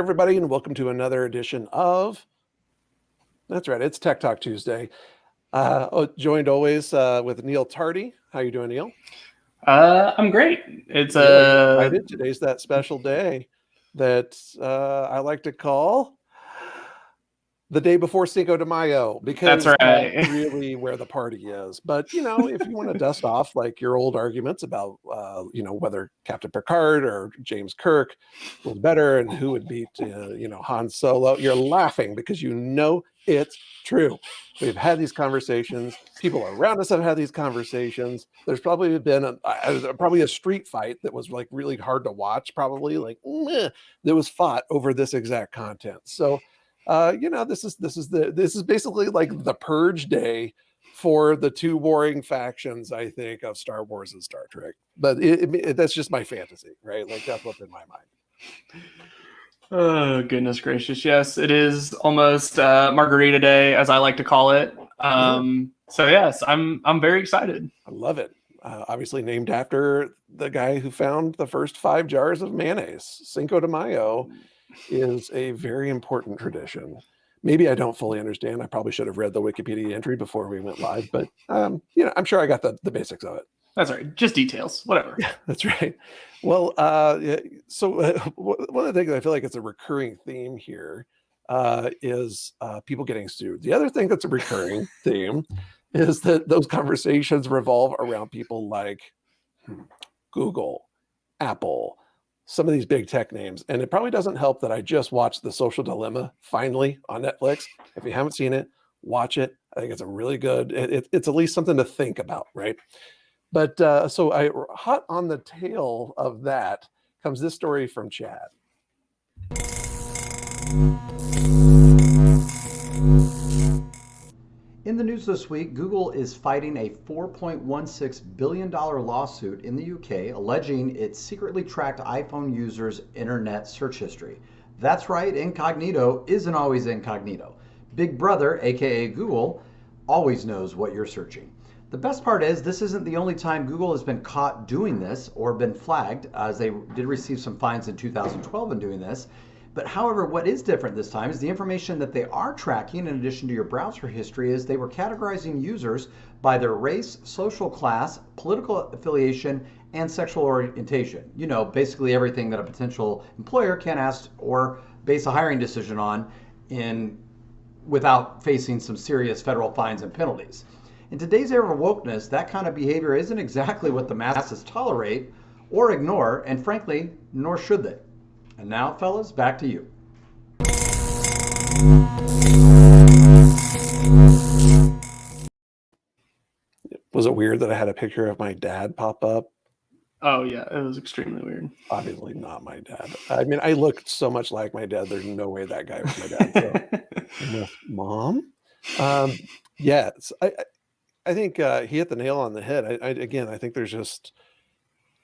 everybody, and welcome to another edition of, that's right, it's Tech Talk Tuesday. Joined always with Neil Tardy. How you doing, Neil? I'm great. It's excited. Today's that special day that I like to call the day before Cinco de Mayo, because that's right. That's really where the party is. But, you know, if you want to dust off like your old arguments about, whether Captain Picard or James Kirk was better and who would beat, Han Solo, you're laughing because you know it's true. We've had these conversations. People around us have had these conversations. There's probably been probably a street fight that was like really hard to watch, probably that was fought over this exact content. So, this is basically like the purge day for the two warring factions, I think, of Star Wars and Star Trek. But that's just my fantasy, right? Like that's what's in my mind. Oh, goodness gracious. Yes, it is almost Margarita Day, as I like to call it. So yes, I'm very excited. I love it. Obviously named after the guy who found the first 5 jars of mayonnaise. Cinco de Mayo is a very important tradition. Maybe I don't fully understand. I probably should have read the Wikipedia entry before we went live, but I'm sure I got the basics of it. That's right. Just details, whatever. Yeah, that's right. Well, so one of the things I feel like it's a recurring theme here is people getting sued. The other thing that's a recurring theme is that those conversations revolve around people like Google, Apple, some of these big tech names. And it probably doesn't help that I just watched The Social Dilemma finally on Netflix. If you haven't seen it, watch it. I think it's a really good, it's at least something to think about, right? But so hot on the tail of that comes this story from Chad. In the news this week, Google is fighting a $4.16 billion lawsuit in the UK alleging it secretly tracked iPhone users' internet search history. That's right, incognito isn't always incognito. Big Brother, aka Google, always knows what you're searching. The best part is this isn't the only time Google has been caught doing this or been flagged, as they did receive some fines in 2012 in doing this. But however, what is different this time is the information that they are tracking in addition to your browser history is they were categorizing users by their race, social class, political affiliation, and sexual orientation. You know, basically everything that a potential employer can ask or base a hiring decision on without facing some serious federal fines and penalties. In today's era of wokeness, that kind of behavior isn't exactly what the masses tolerate or ignore, and frankly, nor should they. And now, fellas, back to you. Was it weird that I had a picture of my dad pop up? Oh, yeah, it was extremely weird. Obviously not my dad. I mean, I looked so much like my dad. There's no way that guy was my dad. So. Mom? Yes, I think he hit the nail on the head. I think there's just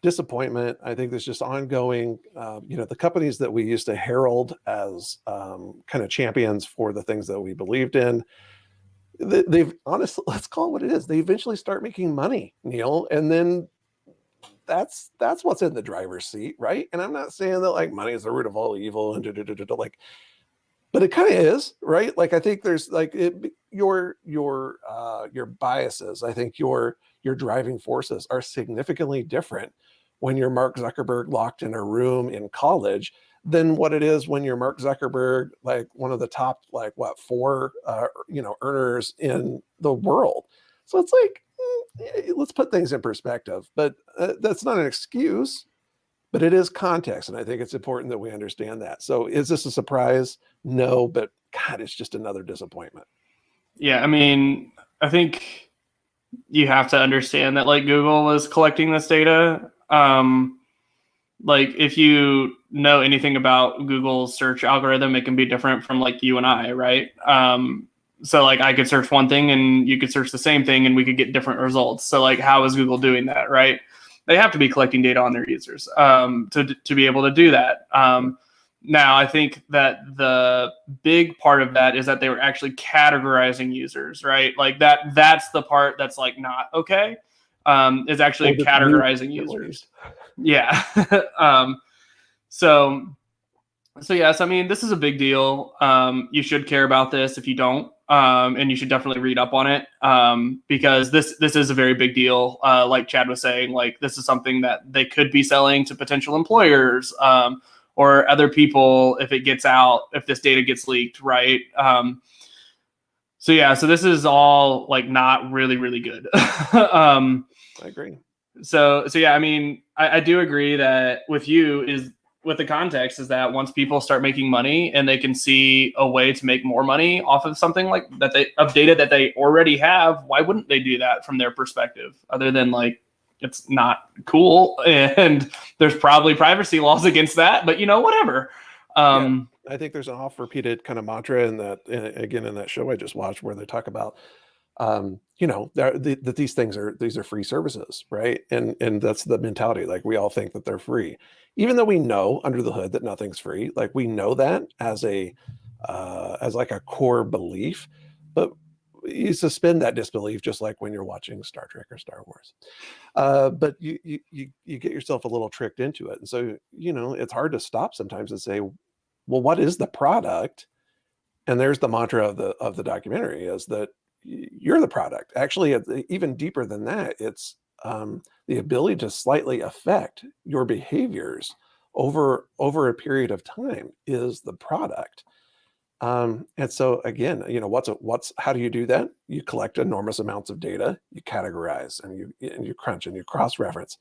disappointment. I think there's just ongoing, the companies that we used to herald as kind of champions for the things that we believed in, they've honestly, let's call it what it is. They eventually start making money, Neil, and then that's what's in the driver's seat, right? And I'm not saying that like money is the root of all evil and but it kind of is, right? Like I think there's like your biases. I think your driving forces are significantly different when you're Mark Zuckerberg locked in a room in college than what it is when you're Mark Zuckerberg, like one of the top, 4 earners in the world. So it's like, let's put things in perspective, but that's not an excuse, but it is context. And I think it's important that we understand that. So is this a surprise? No, but God, it's just another disappointment. Yeah. I mean, I think you have to understand that like Google is collecting this data. Like if you know anything about Google's search algorithm, it can be different from like you and I, right? So like I could search one thing and you could search the same thing and we could get different results. So like how is Google doing that, right? They have to be collecting data on their users to be able to do that. Now, I think that the big part of that is that they were actually categorizing users, right? Like that's the part that's like not okay. Is actually categorizing users. Yeah. So So yes, I mean, this is a big deal. You should care about this if you don't, and you should definitely read up on it, because this is a very big deal. Like Chad was saying, like this is something that they could be selling to potential employers, or other people if it gets out, if this data gets leaked, right? So yeah, so this is all like not really, really good. I agree. So yeah, I mean, I do agree that with you is with the context is that once people start making money and they can see a way to make more money off of something like that, of data that they already have, why wouldn't they do that from their perspective? Other than like it's not cool and there's probably privacy laws against that, but whatever. Yeah, I think there's an oft-repeated kind of mantra in that, again, in that show I just watched, where they talk about, that these are free services, right? And that's the mentality. Like we all think that they're free, even though we know under the hood that nothing's free. Like we know that as as like a core belief, but you suspend that disbelief, just like when you're watching Star Trek or Star Wars. But you get yourself a little tricked into it, and so it's hard to stop sometimes and say, well, what is the product? And there's the mantra of the documentary, is that you're the product. Actually, even deeper than that, it's the ability to slightly affect your behaviors over a period of time is the product. And so again, how do you do that? You collect enormous amounts of data, you categorize, and you crunch and you cross-reference.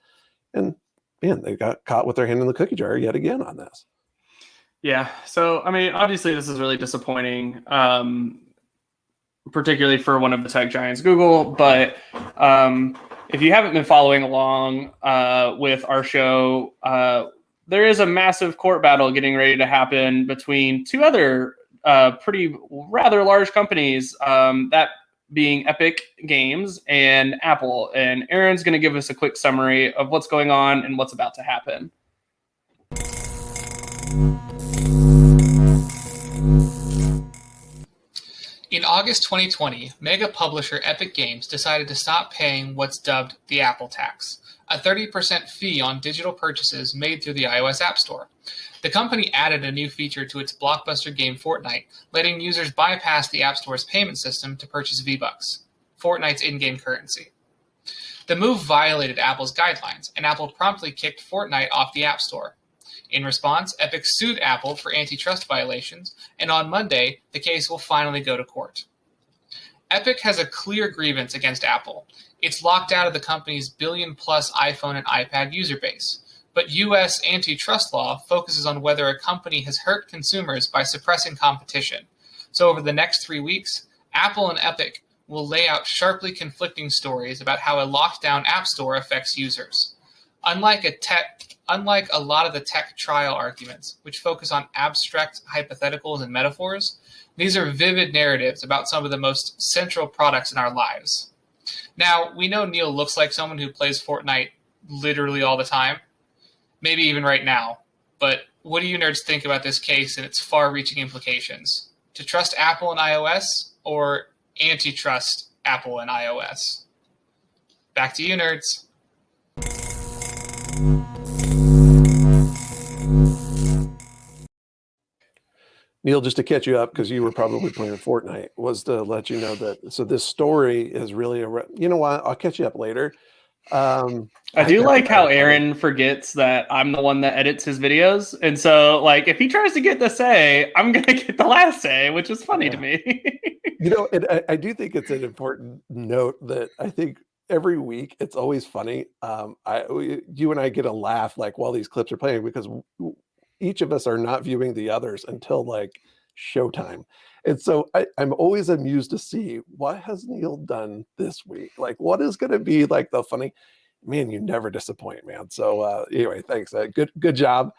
And man, they got caught with their hand in the cookie jar yet again on this. Yeah. So, I mean, obviously this is really disappointing, particularly for one of the tech giants, Google. But if you haven't been following along with our show, there is a massive court battle getting ready to happen between two other pretty rather large companies, that being Epic Games and Apple. And Aaron's going to give us a quick summary of what's going on and what's about to happen. In August 2020, mega publisher Epic Games decided to stop paying what's dubbed the Apple tax, a 30% fee on digital purchases made through the iOS App Store. The company added a new feature to its blockbuster game Fortnite, letting users bypass the App Store's payment system to purchase V-Bucks, Fortnite's in-game currency. The move violated Apple's guidelines, and Apple promptly kicked Fortnite off the App Store. In response, Epic sued Apple for antitrust violations, and on Monday, the case will finally go to court. Epic has a clear grievance against Apple. It's locked out of the company's billion-plus iPhone and iPad user base. But U.S. antitrust law focuses on whether a company has hurt consumers by suppressing competition. So over the next 3 weeks, Apple and Epic will lay out sharply conflicting stories about how a lockdown App Store affects users. Unlike a lot of the tech trial arguments, which focus on abstract hypotheticals and metaphors, these are vivid narratives about some of the most central products in our lives. Now, we know Neil looks like someone who plays Fortnite literally all the time, maybe even right now, but what do you nerds think about this case and its far-reaching implications? To trust Apple and iOS, or antitrust Apple and iOS? Back to you, nerds. Neil, just to catch you up, because you were probably playing Fortnite, was to let you know that, so this story is really you know what, I'll catch you up later. I do like how Aaron forgets that I'm the one that edits his videos. And so, like, if he tries to get the say, I'm going to get the last say, which is funny to me. I do think it's an important note that I think every week it's always funny. You and I get a laugh like while these clips are playing, because each of us are not viewing the others until like showtime. And so I'm always amused to see what has Neil done this week. Like, what is going to be like the funny, man, you never disappoint, man. So anyway, thanks. Good job.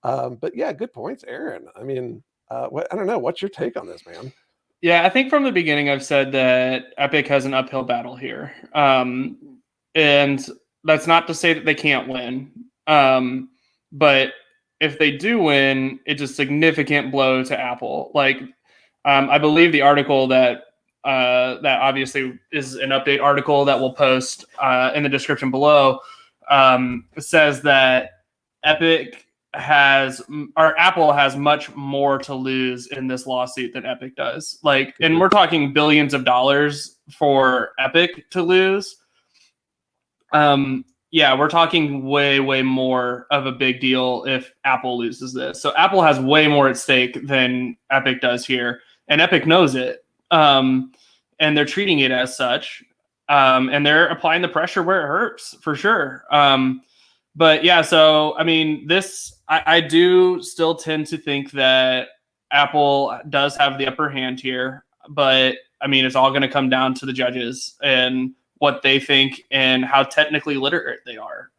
But yeah, good points, Aaron. I mean, I don't know. What's your take on this, man? Yeah, I think from the beginning I've said that Epic has an uphill battle here. And that's not to say that they can't win. But if they do win, it's a significant blow to Apple. Like, I believe the article that obviously is an update article that we'll post in the description below says that Epic Apple has much more to lose in this lawsuit than Epic does. Like, and we're talking billions of dollars for Epic to lose. Yeah, we're talking way, way more of a big deal if Apple loses this. So Apple has way more at stake than Epic does here, and Epic knows it. And they're treating it as such. And they're applying the pressure where it hurts, for sure. But yeah, so I mean, I do still tend to think that Apple does have the upper hand here, but I mean, it's all going to come down to the judges and what they think and how technically literate they are.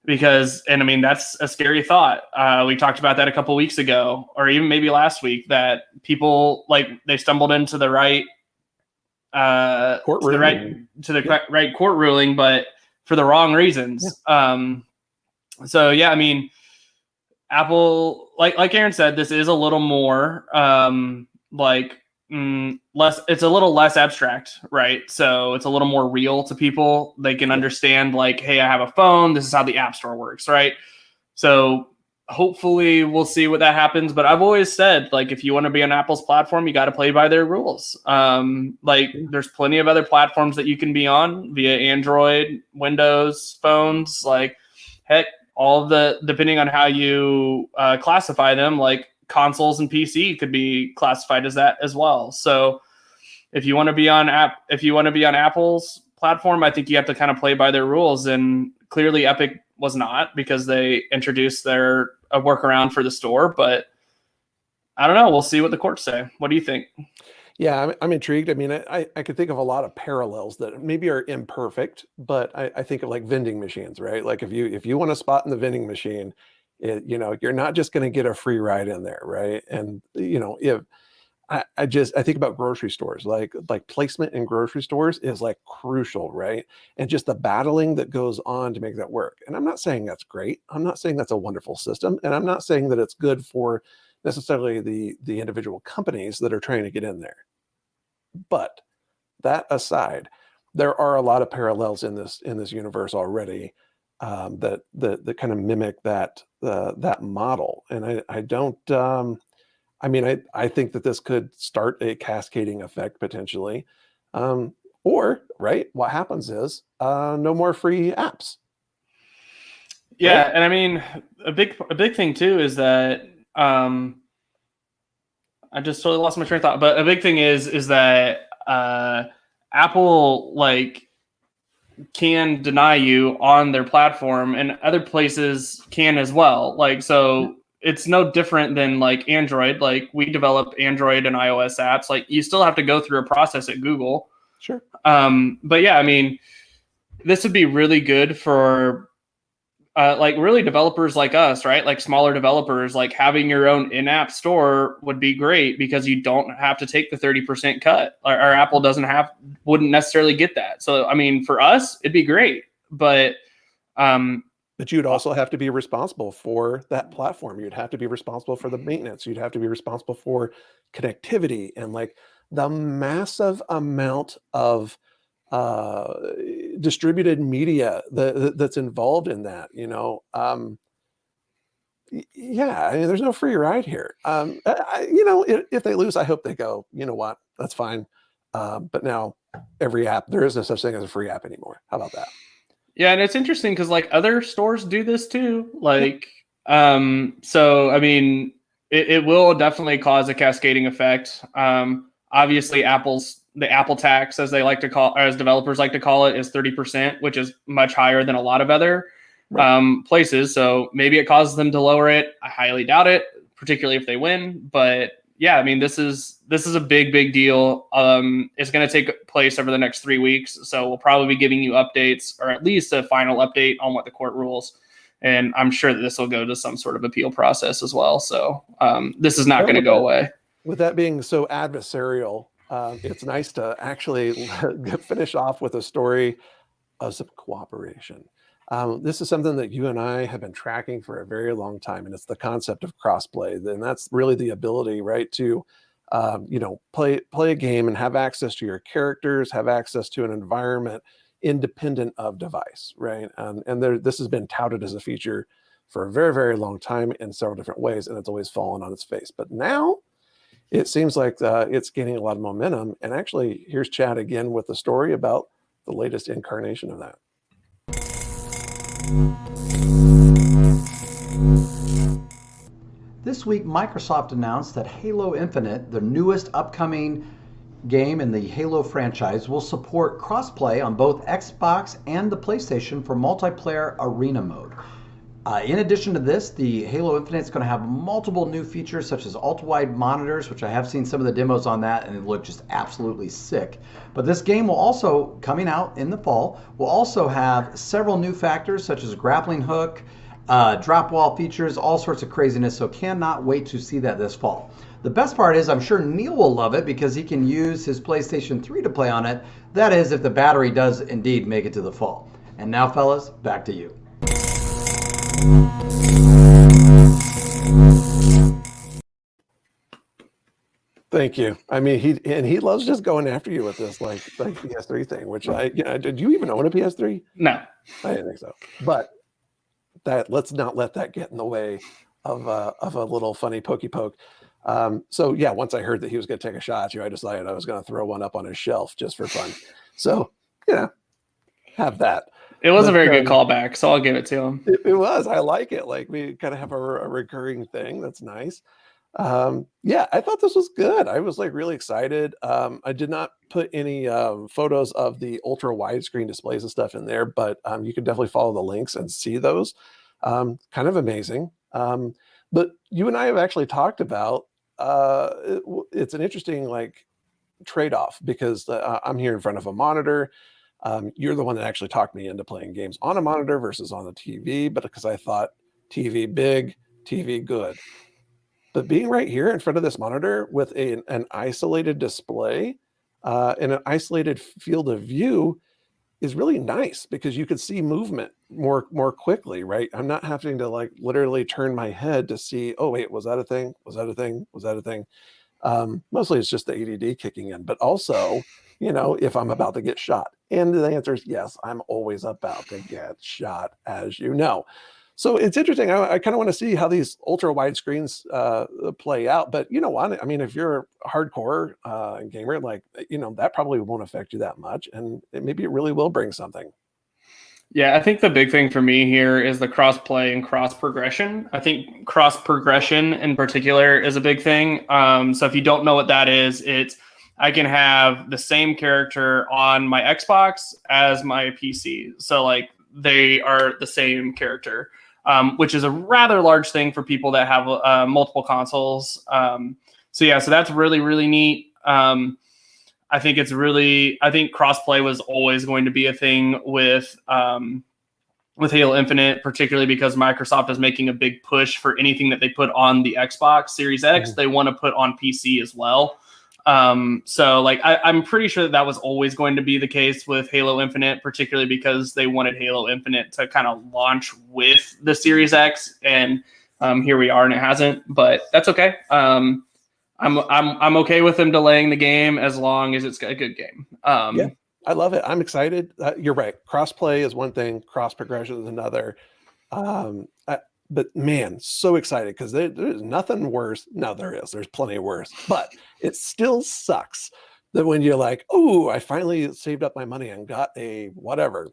Because, and I mean, that's a scary thought. We talked about that a couple weeks ago, or even maybe last week, that people they stumbled into the right Court ruling. right court ruling, but for the wrong reasons. Yeah. So yeah, I mean, Apple, like Aaron said, this is a little more less. It's a little less abstract, right? So it's a little more real to people. They can understand, like, hey, I have a phone. This is how the App Store works, right? So hopefully we'll see what that happens. But I've always said, like, if you want to be on Apple's platform, you got to play by their rules. There's plenty of other platforms that you can be on via Android, Windows, phones, like, heck, all of the, depending on how you classify them, like consoles and PC could be classified as that as well. So if you want to be on Apple's platform, I think you have to kind of play by their rules. And clearly Epic was not, because they introduced a workaround for the store. But I don't know. We'll see what the courts say. What do you think? Yeah, I'm intrigued. I mean, I could think of a lot of parallels that maybe are imperfect, but I think of like vending machines, right? Like if you want a spot in the vending machine, you're not just going to get a free ride in there, right? And if I think about grocery stores, like placement in grocery stores is like crucial, right? And just the battling that goes on to make that work. And I'm not saying that's great. I'm not saying that's a wonderful system, and I'm not saying that it's good for necessarily the individual companies that are trying to get in there. But that aside, there are a lot of parallels in this universe already that kind of mimic that model. And I don't. I think that this could start a cascading effect potentially, or right. What happens is no more free apps. Yeah, right? and I mean a big thing too is that. I just totally lost my train of thought. But a big thing is that Apple can deny you on their platform, and other places can as well. So it's no different than like Android. Like, we develop Android and iOS apps. Like, you still have to go through a process at Google. Sure. But yeah, I mean, this would be really good for really developers like us, right? Like smaller developers, like having your own in-app store would be great, because you don't have to take the 30% cut. Or Apple wouldn't necessarily get that. So, I mean, for us, it'd be great, but you'd also have to be responsible for that platform. You'd have to be responsible for the maintenance. You'd have to be responsible for connectivity and like the massive amount of distributed media that's involved in that. Yeah, I mean, there's no free ride here. If they lose, I hope they go, you know what, that's fine. But now every app, there is no such thing as a free app anymore. How about that? Yeah, and it's interesting because like other stores do this too. So I mean, it will definitely cause a cascading effect. Obviously, the Apple tax, as developers like to call it, is 30%, which is much higher than a lot of other places. So maybe it causes them to lower it. I highly doubt it, particularly if they win. But yeah, I mean, this is a big deal. It's going to take place over the next 3 weeks. So we'll probably be giving you updates, or at least a final update on what the court rules. And I'm sure that this will go to some sort of appeal process as well. So this is not going to go away. With that being so adversarial, it's nice to actually finish off with a story of some cooperation. This is something that you and I have been tracking for a very long time, and it's the concept of crossplay. And that's really the ability, right, to play a game and have access to your characters, have access to an environment independent of device, right? And this has been touted as a feature for a very, very long time in several different ways, and it's always fallen on its face. But now it seems like it's gaining a lot of momentum. And actually, here's Chad again with the story about the latest incarnation of that. This week, Microsoft announced that Halo Infinite, the newest upcoming game in the Halo franchise, will support crossplay on both Xbox and the PlayStation for multiplayer arena mode. In addition to this, the Halo Infinite is going to have multiple new features such as ultra-wide monitors, which I have seen some of the demos on that and it looked just absolutely sick. But this game will also, coming out in the fall, will also have several new factors such as grappling hook, drop wall features, all sorts of craziness, so cannot wait to see that this fall. The best part is I'm sure Neil will love it because he can use his PlayStation 3 to play on it. That is, if the battery does indeed make it to the fall. And now, fellas, back to you. Thank you. I mean, he loves just going after you with this like PS3 thing, which did you even own a PS3? No, I didn't think so. But let's not let that get in the way of a little funny pokey poke. So yeah, once I heard that he was going to take a shot at you, I decided I was going to throw one up on his shelf just for fun. So have that. it was a very good callback, so I'll give it to him. It was. I like it. Like we kind of have a recurring thing. That's nice. Yeah, I thought this was good. I was like really excited. I did not put any photos of the ultra widescreen displays and stuff in there, but you can definitely follow the links and see those. Kind of amazing. But you and I have actually talked about it's an interesting like trade-off because I'm here in front of a monitor. You're the one that actually talked me into playing games on a monitor versus on the TV, but because I thought TV big, TV good. But being right here in front of this monitor with an isolated display and an isolated field of view is really nice because you can see movement more quickly, right? I'm not having to like literally turn my head to see, oh wait, was that a thing? Was that a thing? Was that a thing? Mostly it's just the ADD kicking in, but also, if I'm about to get shot. And the answer is yes, I'm always about to get shot, as you know. So it's interesting. I kind of want to see how these ultra wide screens play out. But you know what? I mean, if you're a hardcore gamer, like, that probably won't affect you that much. And maybe it really will bring something. Yeah, I think the big thing for me here is the cross play and cross progression. I think cross progression in particular is a big thing. So if you don't know what that is, I can have the same character on my Xbox as my PC. So like they are the same character. Which is a rather large thing for people that have multiple consoles. So that's really, really neat. I think crossplay was always going to be a thing with Halo Infinite, particularly because Microsoft is making a big push for anything that they put on the Xbox Series X, they want to put on PC as well. So like I'm pretty sure that was always going to be the case with Halo Infinite, particularly because they wanted Halo Infinite to kind of launch with the Series X, and here we are, and it hasn't. But that's okay. I'm okay with them delaying the game as long as it's a good game. Yeah, I love it. I'm excited. You're right. Crossplay is one thing. Cross progression is another. But man, so excited because there's nothing worse. No, there is. There's plenty worse. But it still sucks that when you're like, oh, I finally saved up my money and got a whatever.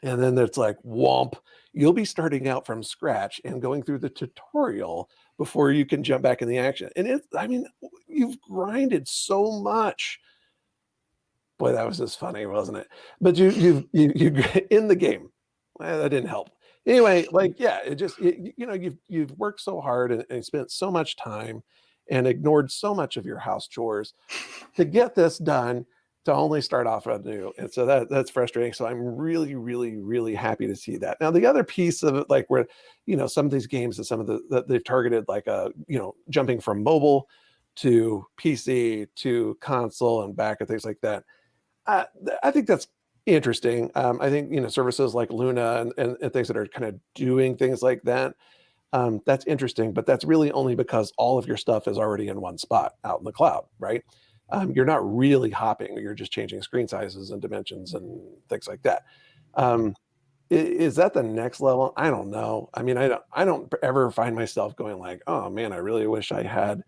And then it's like, womp, you'll be starting out from scratch and going through the tutorial before you can jump back in the action. And you've grinded so much. Boy, that was just funny, wasn't it? But you in the game. Well, that didn't help. Anyway, like, yeah, you've worked so hard and spent so much time and ignored so much of your house chores to get this done, to only start off anew. And so that's frustrating. So I'm really, really, really happy to see that. Now, the other piece of it, like where, some of these games and some of that they've targeted, like, jumping from mobile to PC to console and back and things like that. I think that's interesting. I think, services like Luna and things that are kind of doing things like that. That's interesting, but that's really only because all of your stuff is already in one spot out in the cloud, right? You're not really hopping. You're just changing screen sizes and dimensions and things like that. Is that the next level? I don't know. I mean, I don't ever find myself going like, oh man, I really wish I had,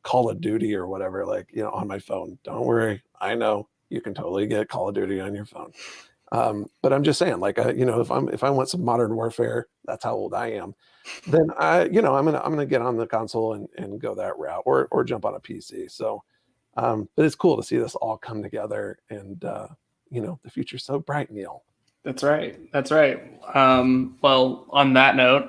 Call of Duty or whatever, like, on my phone. Don't worry. I know you can totally get Call of Duty on your phone. But I'm just saying, like, if I want some modern warfare, that's how old I am. Then I'm gonna get on the console and go that route, or jump on a PC. So, but it's cool to see this all come together, and the future's so bright, Neil. That's right. That's right. Well, on that note,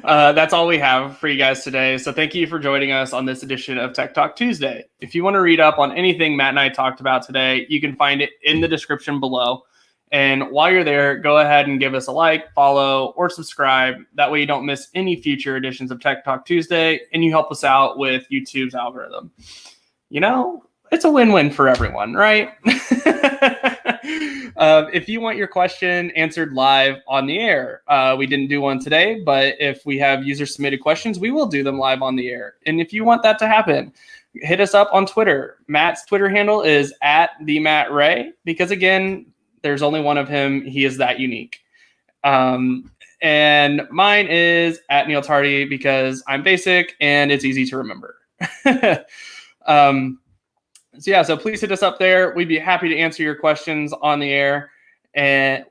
that's all we have for you guys today. So thank you for joining us on this edition of Tech Talk Tuesday. If you want to read up on anything Matt and I talked about today, you can find it in the description below. And while you're there, go ahead and give us a like, follow, or subscribe. That way you don't miss any future editions of Tech Talk Tuesday, and you help us out with YouTube's algorithm. It's a win-win for everyone, right? If you want your question answered live on the air, we didn't do one today, but if we have user-submitted questions, we will do them live on the air. And if you want that to happen, hit us up on Twitter. Matt's Twitter handle is @TheMattRay, because again, there's only one of him. He is that unique. And mine is @NeilTardy, because I'm basic and it's easy to remember. So please hit us up there. We'd be happy to answer your questions on the air. And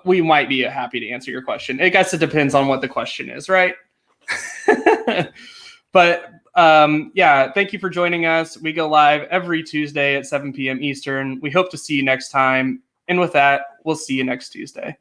we might be happy to answer your question. I guess it depends on what the question is, right? But thank you for joining us. We go live every Tuesday at 7 p.m. Eastern. We hope to see you next time. And with that, we'll see you next Tuesday.